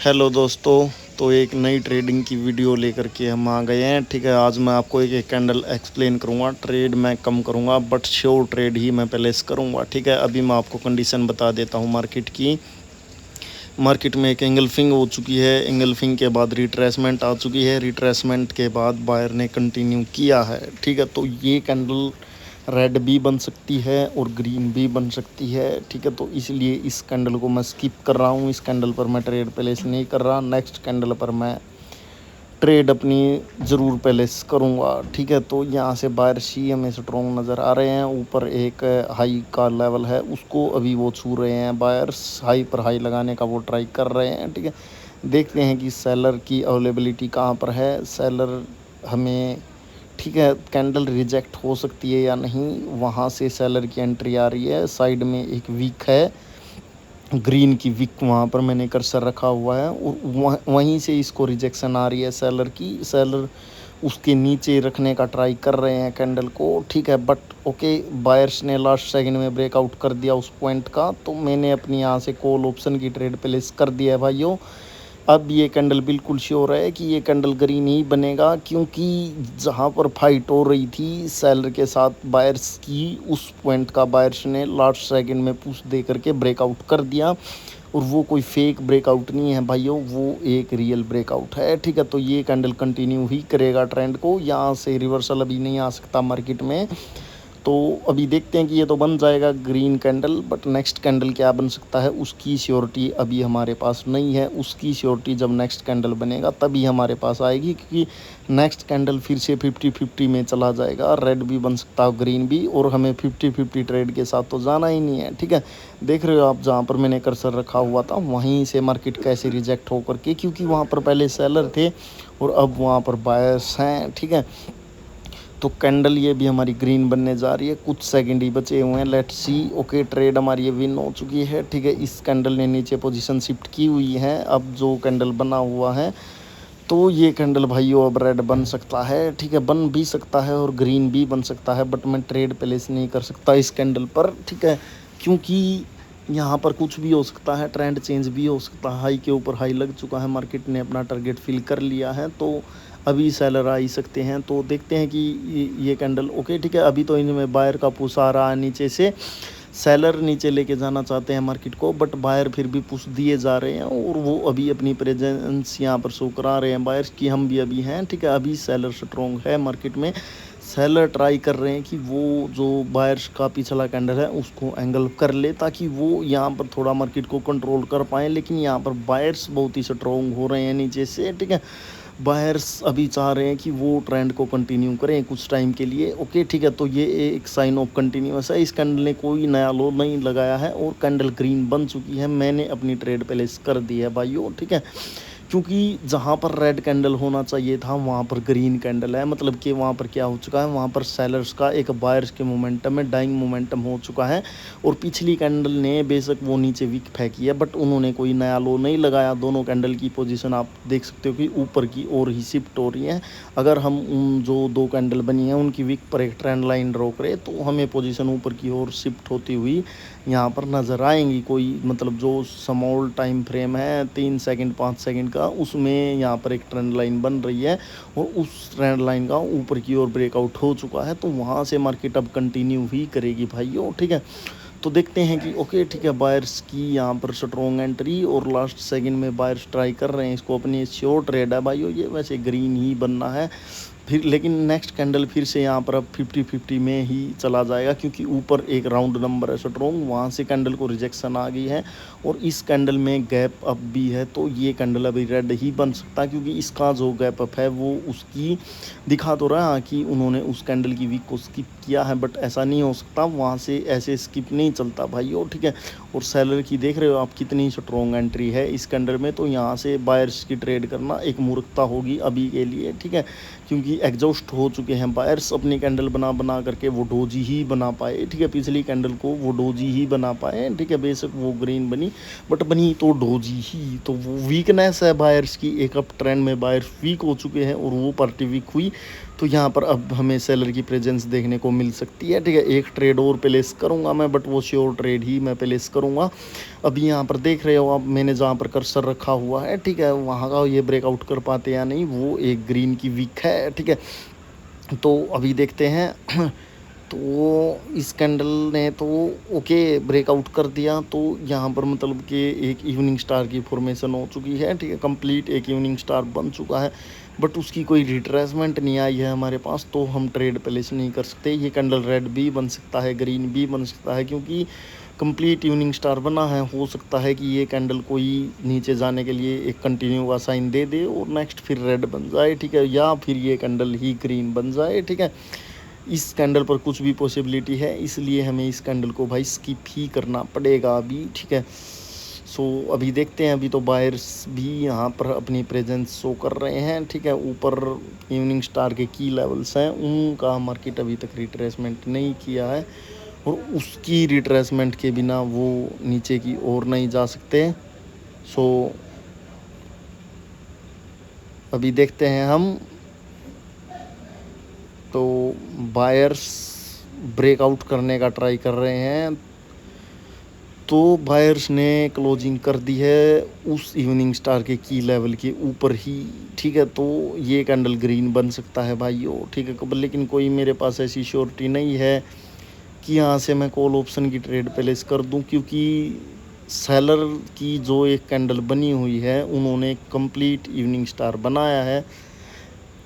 Hello दोस्तों। तो एक नई ट्रेडिंग की वीडियो लेकर के हम आ गए हैं। ठीक है, आज मैं आपको एक कैंडल एक्सप्लेन करूंगा। ट्रेड मैं कम करूंगा बट श्योर ट्रेड ही मैं प्लेस करूंगा। ठीक है, अभी मैं आपको कंडीशन बता देता हूं मार्केट की। मार्केट में एक एंगल्फिंग हो चुकी है। एंगल्फिंग के बाद रिट्रेसमेंट आ चुकी है। रिट्रेसमेंट के बाद बायर ने कंटिन्यू किया है। ठीक है, तो ये कैंडल रेड भी बन सकती है और ग्रीन भी बन सकती है। ठीक है, तो इसलिए इस कैंडल को मैं स्किप कर रहा हूँ। इस कैंडल पर मैं ट्रेड प्लेस नहीं कर रहा। नेक्स्ट कैंडल पर मैं ट्रेड अपनी ज़रूर प्लेस करूँगा। ठीक है, तो यहाँ से बायर सी हमें स्ट्रॉन्ग नज़र आ रहे हैं। ऊपर एक हाई का लेवल है, उसको अभी वो छू रहे हैं। बायर्स हाई पर हाई लगाने का वो ट्राई कर रहे हैं। ठीक है, देखते हैं कि सेलर की अवेलेबिलिटी कहाँ पर है। सेलर हमें, ठीक है, कैंडल रिजेक्ट हो सकती है या नहीं, वहाँ से सेलर की एंट्री आ रही है। साइड में एक वीक है, ग्रीन की विक, वहाँ पर मैंने कर्सर रखा हुआ है और वहीं से इसको रिजेक्शन आ रही है सेलर की। सेलर उसके नीचे रखने का ट्राई कर रहे हैं कैंडल को। ठीक है, बट ओके, बायर्स ने लास्ट सेकंड में ब्रेकआउट कर दिया उस पॉइंट का, तो मैंने अपनी यहाँ से कॉल ऑप्शन की ट्रेड प्लेस कर दिया है भाइयों। अब ये कैंडल बिल्कुल श्योर है कि ये कैंडल ग्रीन ही बनेगा, क्योंकि जहाँ पर फाइट हो रही थी सेलर के साथ बायर्स की, उस पॉइंट का बायर्स ने लास्ट सेकंड में पुश दे करके ब्रेकआउट कर दिया। और वो कोई फेक ब्रेकआउट नहीं है भाइयों, वो एक रियल ब्रेकआउट है। ठीक है, तो ये कैंडल कंटिन्यू ही करेगा ट्रेंड को। यहाँ से रिवर्सल अभी नहीं आ सकता मार्केट में। तो अभी देखते हैं कि ये तो बन जाएगा green candle, but next candle क्या बन सकता है उसकी श्योरिटी अभी हमारे पास नहीं है। उसकी श्योरिटी जब नेक्स्ट कैंडल बनेगा तभी हमारे पास आएगी, क्योंकि नेक्स्ट कैंडल फिर से 50-50 में चला जाएगा। रेड भी बन सकता है, ग्रीन भी, और हमें 50-50 ट्रेड के साथ तो जाना ही नहीं है। ठीक है, देख रहे हो आप जहाँ पर मैंने कर्सर रखा हुआ था वहीं से मार्केट कैसे रिजेक्ट होकर के, क्योंकि वहाँ पर पहले सेलर थे और अब वहाँ पर बायर्स हैं। ठीक है, तो कैंडल ये भी हमारी ग्रीन बनने जा रही है। कुछ सेकंड ही बचे हुए हैं, लेट्स सी। ओके, ट्रेड हमारी ये विन हो चुकी है। ठीक है, इस कैंडल ने नीचे पोजीशन शिफ्ट की हुई है। अब जो कैंडल बना हुआ है, तो ये कैंडल भाइयों अब रेड बन सकता है। ठीक है, बन भी सकता है और ग्रीन भी बन सकता है, बट मैं ट्रेड प्लेस नहीं कर सकता इस कैंडल पर। ठीक है, क्योंकि यहाँ पर कुछ भी हो सकता है, ट्रेंड चेंज भी हो सकता है। हाई के ऊपर हाई लग चुका है, मार्केट ने अपना टारगेट फिल कर लिया है, तो अभी सेलर आ ही सकते हैं। तो देखते हैं कि ये कैंडल, ओके ठीक है, अभी तो इनमें बायर का पुश आ रहा है नीचे से। सेलर नीचे लेके जाना चाहते हैं मार्केट को, बट बायर फिर भी पुश दिए जा रहे हैं और वो अभी अपनी प्रेजेंस यहाँ पर शो करा रहे हैं बायर्स की, हम भी अभी हैं। ठीक है, अभी सेलर स्ट्रॉन्ग है मार्केट में। सेलर ट्राई कर रहे हैं कि वो जो बायर्स का पिछला कैंडल है उसको एंगल कर ले, ताकि वो यहाँ पर थोड़ा मार्केट को कंट्रोल कर पाएँ। लेकिन यहाँ पर बायर्स बहुत ही स्ट्रॉन्ग हो रहे हैं नीचे से। ठीक है, बायर्स अभी चाह रहे हैं कि वो ट्रेंड को कंटिन्यू करें कुछ टाइम के लिए। ओके ठीक है, तो ये एक साइन ऑफ कंटिन्यूअस है। इस कैंडल ने कोई नया लो नहीं लगाया है और कैंडल ग्रीन बन चुकी है। मैंने अपनी ट्रेड प्लेस कर दी है भाइयों। ठीक है, क्योंकि जहाँ पर रेड कैंडल होना चाहिए था वहाँ पर ग्रीन कैंडल है, मतलब कि वहाँ पर क्या हो चुका है, वहाँ पर सेलर्स का एक बायर्स के मोमेंटम में डाइंग मोमेंटम हो चुका है। और पिछली कैंडल ने बेशक वो नीचे वीक फेंकी है, बट उन्होंने कोई नया लो नहीं लगाया। दोनों कैंडल की पोजीशन आप देख सकते हो कि ऊपर की ओर ही शिफ्ट हो रही है। अगर हम उन जो दो कैंडल बनी हैं उनकी वीक पर एक ट्रेंड लाइन ड्रॉ करें तो हमें पोजीशन ऊपर की ओर शिफ्ट होती हुई यहाँ पर नज़र आएंगी। कोई मतलब जो स्मॉल टाइम फ्रेम है 3 सेकंड 5 सेकंड का, उसमें यहाँ पर एक ट्रेंड लाइन बन रही है और उस ट्रेंड लाइन का ऊपर की ओर ब्रेकआउट हो चुका है। तो वहाँ से मार्केट अब कंटिन्यू ही करेगी भाइयों। ठीक है, तो देखते हैं कि ओके ठीक है, बायर्स की यहाँ पर स्ट्रॉन्ग एंट्री और लास्ट सेकंड में बायर्स ट्राई कर रहे हैं इसको, अपनी श्योर ट्रेड है भाइयों। ये वैसे ग्रीन ही बनना है फिर, लेकिन नेक्स्ट कैंडल फिर से यहाँ पर अब 50-50 में ही चला जाएगा, क्योंकि ऊपर एक राउंड नंबर है स्ट्रॉन्ग, वहाँ से कैंडल को रिजेक्शन आ गई है और इस कैंडल में गैप अप भी है। तो ये कैंडल अभी रेड ही बन सकता है, क्योंकि इसका जो गैप अप है वो उसकी दिखा तो रहा है कि उन्होंने उस कैंडल की वीक को स्किप किया है, बट ऐसा नहीं हो सकता, वहाँ से ऐसे स्किप नहीं चलता भाइयों। ठीक है, और सेलर की देख रहे हो आप कितनी स्ट्रॉन्ग एंट्री है इस कैंडल में, तो यहाँ से बायर्स की ट्रेड करना एक मूर्खता होगी अभी के लिए। ठीक है, क्योंकि एग्जॉस्ट हो चुके हैं बायर्स, अपनी कैंडल बना बना करके वो डोजी ही बना पाए। ठीक है, पिछली कैंडल को वो डोजी ही बना पाए। ठीक है, बेशक वो ग्रीन बनी बट बनी तो डोजी ही, तो वो वीकनेस है बायर्स की। एक अप ट्रेंड में बायर्स वीक हो चुके हैं और वो पार्टी वीक हुई, तो यहाँ पर अब हमें सेलर की प्रेजेंस देखने को मिल सकती है, ठीक है। एक ट्रेड और प्लेस करूँगा मैं, बट वो श्योर ट्रेड ही मैं प्लेस करूँगा। अभी यहाँ पर देख रहे हो आप, मैंने जहाँ पर कर्सर रखा हुआ है, ठीक है, वहाँ का ये ब्रेकआउट कर पाते या नहीं, वो एक ग्रीन की वीक है, ठीक है। तो अभी देखते हैं। तो इस कैंडल ने तो ओके ब्रेकआउट कर दिया, तो यहाँ पर मतलब कि एक इवनिंग स्टार की फॉर्मेशन हो चुकी है, ठीक है, कंप्लीट एक इवनिंग स्टार बन चुका है, बट उसकी कोई रिट्रेसमेंट नहीं आई है हमारे पास, तो हम ट्रेड प्लेस नहीं कर सकते। ये कैंडल रेड भी बन सकता है, ग्रीन भी बन सकता है, क्योंकि कंप्लीट इवनिंग स्टार बना है। हो सकता है कि ये कैंडल कोई नीचे जाने के लिए एक कंटिन्यू का साइन दे दे और नेक्स्ट फिर रेड बन जाए, ठीक है, या फिर ये कैंडल ही ग्रीन बन जाए, ठीक है। इस कैंडल पर कुछ भी पॉसिबिलिटी है, इसलिए हमें इस कैंडल को भाई स्किप ही करना पड़ेगा अभी, ठीक है। सो अभी देखते हैं, अभी तो बायर्स भी यहाँ पर अपनी प्रेजेंस शो कर रहे हैं, ठीक है। ऊपर इवनिंग स्टार के की लेवल्स हैं, उनका मार्केट अभी तक रिट्रेसमेंट नहीं किया है, और उसकी रिट्रेसमेंट के बिना वो नीचे की ओर नहीं जा सकते। सो अभी देखते हैं हम, तो बायर्स ब्रेकआउट करने का ट्राई कर रहे हैं, तो बायर्स ने क्लोजिंग कर दी है उस इवनिंग स्टार के की लेवल के ऊपर ही, ठीक है। तो ये कैंडल ग्रीन बन सकता है भाइयों, ठीक है, लेकिन कोई मेरे पास ऐसी श्योरिटी नहीं है कि यहाँ से मैं कॉल ऑप्शन की ट्रेड प्लेस कर दूँ, क्योंकि सेलर की जो एक कैंडल बनी हुई है, उन्होंने कंप्लीट इवनिंग स्टार बनाया है,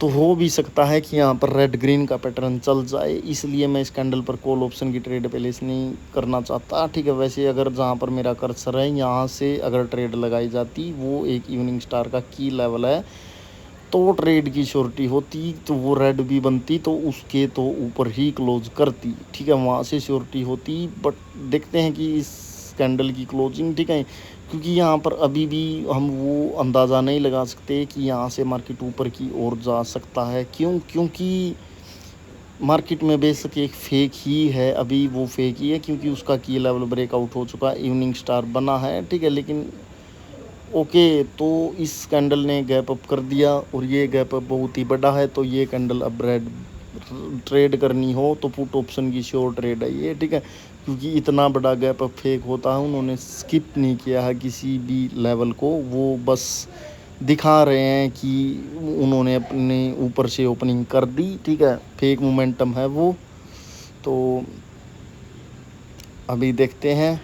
तो हो भी सकता है कि यहाँ पर रेड ग्रीन का पैटर्न चल जाए, इसलिए मैं इस कैंडल पर कॉल ऑप्शन की ट्रेड प्लेस नहीं करना चाहता, ठीक है। वैसे अगर जहाँ पर मेरा कर्सर है, यहाँ से अगर ट्रेड लगाई जाती, वो एक इवनिंग स्टार का की लेवल है, तो ट्रेड की श्योरिटी होती, तो वो रेड भी बनती, तो उसके तो ऊपर ही क्लोज करती, ठीक है, वहाँ से श्योरिटी होती। बट देखते हैं कि इस कैंडल की क्लोजिंग, ठीक है, क्योंकि यहाँ पर अभी भी हम वो अंदाज़ा नहीं लगा सकते कि यहाँ से मार्केट ऊपर की ओर जा सकता है। क्योंकि मार्केट में बेशक एक फेक ही है, अभी वो फेक ही है, क्योंकि उसका की लेवल ब्रेकआउट हो चुका है, इवनिंग स्टार बना है, ठीक है। लेकिन ओके, तो इस कैंडल ने गैप अप कर दिया, और ये गैप अप बहुत ही बड़ा है, तो ये कैंडल अब रेड ट्रेड करनी हो तो पुट ऑप्शन की श्योर ट्रेड है ये, ठीक है, क्योंकि इतना बड़ा गैप अप फेक होता है, उन्होंने स्किप नहीं किया है किसी भी लेवल को, वो बस दिखा रहे हैं कि उन्होंने अपने ऊपर से ओपनिंग कर दी, ठीक है, फेक मोमेंटम है वो। तो अभी देखते हैं,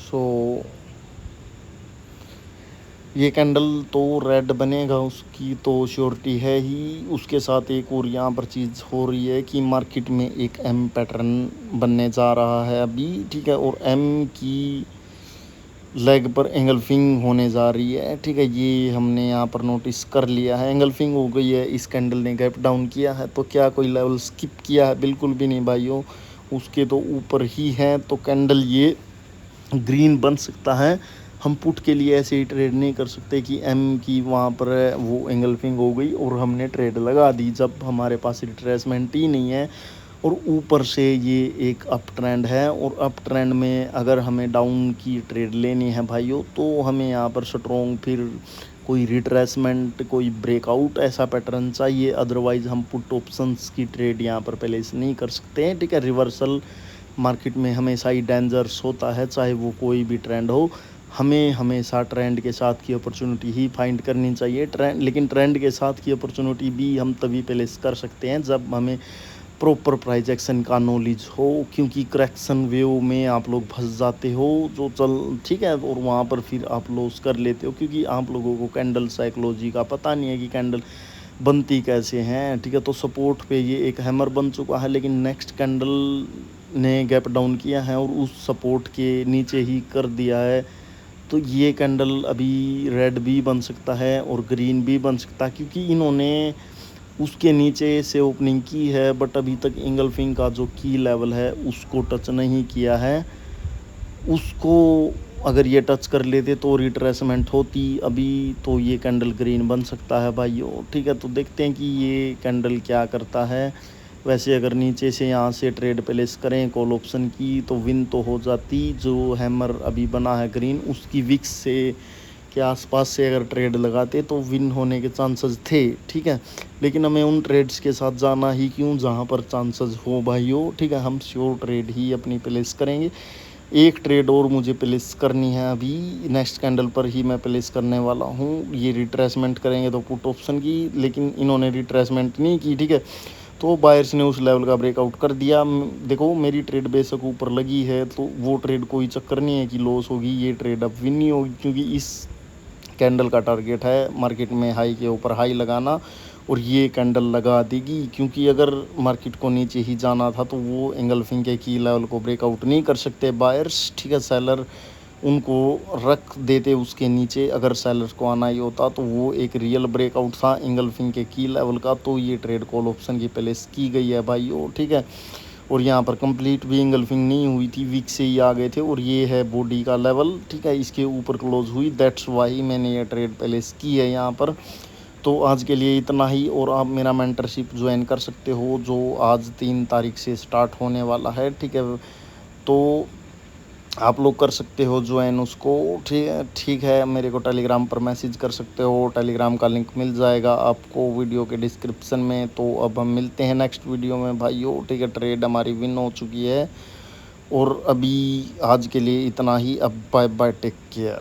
सो ये कैंडल तो रेड बनेगा, उसकी तो श्योरिटी है ही। उसके साथ एक और यहाँ पर चीज़ हो रही है कि मार्केट में एक एम पैटर्न बनने जा रहा है अभी, ठीक है, और एम की लेग पर एंगल्फिंग होने जा रही है, ठीक है, ये हमने यहाँ पर नोटिस कर लिया है, एंगल्फिंग हो गई है, इस कैंडल ने गैप डाउन किया है। तो क्या कोई लेवल स्किप किया है? बिल्कुल भी नहीं भाइयों, उसके तो ऊपर ही है, तो कैंडल ये ग्रीन बन सकता है। हम पुट के लिए ऐसे ही ट्रेड नहीं कर सकते कि एम की वहाँ पर वो एंगल्फिंग हो गई और हमने ट्रेड लगा दी, जब हमारे पास रिट्रेसमेंट ही नहीं है, और ऊपर से ये एक अप ट्रेंड है, और अप ट्रेंड में अगर हमें डाउन की ट्रेड लेनी है भाइयों, तो हमें यहाँ पर स्ट्रॉन्ग फिर कोई रिट्रेसमेंट, कोई ब्रेकआउट ऐसा पैटर्न चाहिए, अदरवाइज़ हम पुट ऑप्शंस की ट्रेड यहाँ पर प्लेस नहीं कर सकते हैं, ठीक है। रिवर्सल मार्केट में हमेशा ही डेंजरस होता है, चाहे वो कोई भी ट्रेंड हो, हमें हमेशा ट्रेंड के साथ की अपॉर्चुनिटी ही फाइंड करनी चाहिए। लेकिन ट्रेंड के साथ की अपॉर्चुनिटी भी हम तभी प्लेस कर सकते हैं जब हमें प्रॉपर प्राइस एक्शन का नॉलेज हो, क्योंकि करेक्शन वेव में आप लोग फंस जाते हो जो चल, ठीक है, और वहाँ पर फिर आप लॉस कर लेते हो, क्योंकि आप लोगों को कैंडल साइकोलॉजी का पता नहीं है कि कैंडल बनती कैसे हैं, ठीक है। तो सपोर्ट पे ये एक हैमर बन चुका है, लेकिन नेक्स्ट कैंडल ने गैप डाउन किया है और उस सपोर्ट के नीचे ही कर दिया है, तो ये कैंडल अभी रेड भी बन सकता है और ग्रीन भी बन सकता है, क्योंकि इन्होंने उसके नीचे से ओपनिंग की है, बट अभी तक इंगल्फिंग का जो की लेवल है उसको टच नहीं किया है। उसको अगर ये टच कर लेते तो रिट्रेसमेंट होती अभी, तो ये कैंडल ग्रीन बन सकता है भाइयों, ठीक है। तो देखते हैं कि ये कैंडल क्या करता है, वैसे अगर नीचे से यहाँ से ट्रेड प्लेस करें कॉल ऑप्शन की तो विन तो हो जाती। जो हैमर अभी बना है ग्रीन उसकी विक्स से के आसपास से अगर ट्रेड लगाते तो विन होने के चांसेस थे, ठीक है। लेकिन हमें उन ट्रेड्स के साथ जाना ही क्यों जहाँ पर चांसेस हो भाइयों, ठीक है। हम श्योर ट्रेड ही अपनी प्लेस करेंगे। एक ट्रेड और मुझे प्लेस करनी है, अभी नेक्स्ट कैंडल पर ही मैं प्लेस करने वाला हूँ। ये रिट्रेसमेंट करेंगे तो पुट ऑप्शन की, लेकिन इन्होंने रिट्रेसमेंट नहीं की, ठीक है। तो बायर्स ने उस लेवल का ब्रेकआउट कर दिया। देखो मेरी ट्रेड बेशक ऊपर लगी है तो वो ट्रेड कोई चक्कर नहीं है कि लॉस होगी, ये ट्रेड अब विन नहीं होगी, क्योंकि इस कैंडल का टारगेट है मार्केट में हाई के ऊपर हाई लगाना, और ये कैंडल लगा देगी। क्योंकि अगर मार्केट को नीचे ही जाना था तो वो एंगल्फिंग के की लेवल को ब्रेकआउट नहीं कर सकते बायर्स, ठीक है। सेलर उनको रख देते उसके नीचे, अगर सेलर को आना ही होता तो वो एक रियल ब्रेकआउट था एंगल्फिंग के की लेवल का। तो ये ट्रेड कॉल ऑप्शन की प्लेस की गई है भाइयों, ठीक है। और यहाँ पर कंप्लीट भी एंगल्फिंग नहीं हुई थी, वीक से ही आ गए थे, और ये है बॉडी का लेवल, ठीक है। इसके ऊपर क्लोज हुई, दैट्स वाही मैंने ये ट्रेड प्लेस की है यहाँ पर। तो आज के लिए इतना ही, और आप मेरा मेंटरशिप ज्वाइन कर सकते हो जो आज 3 तारीख से स्टार्ट होने वाला है, ठीक है। तो आप लोग कर सकते हो ज्वाइन उसको, ठीक है। मेरे को टेलीग्राम पर मैसेज कर सकते हो, टेलीग्राम का लिंक मिल जाएगा आपको वीडियो के डिस्क्रिप्शन में। तो अब हम मिलते हैं नेक्स्ट वीडियो में भाइयों, ठीक है। ट्रेड हमारी विन हो चुकी है, और अभी आज के लिए इतना ही। अब बाय बाय, टेक केयर।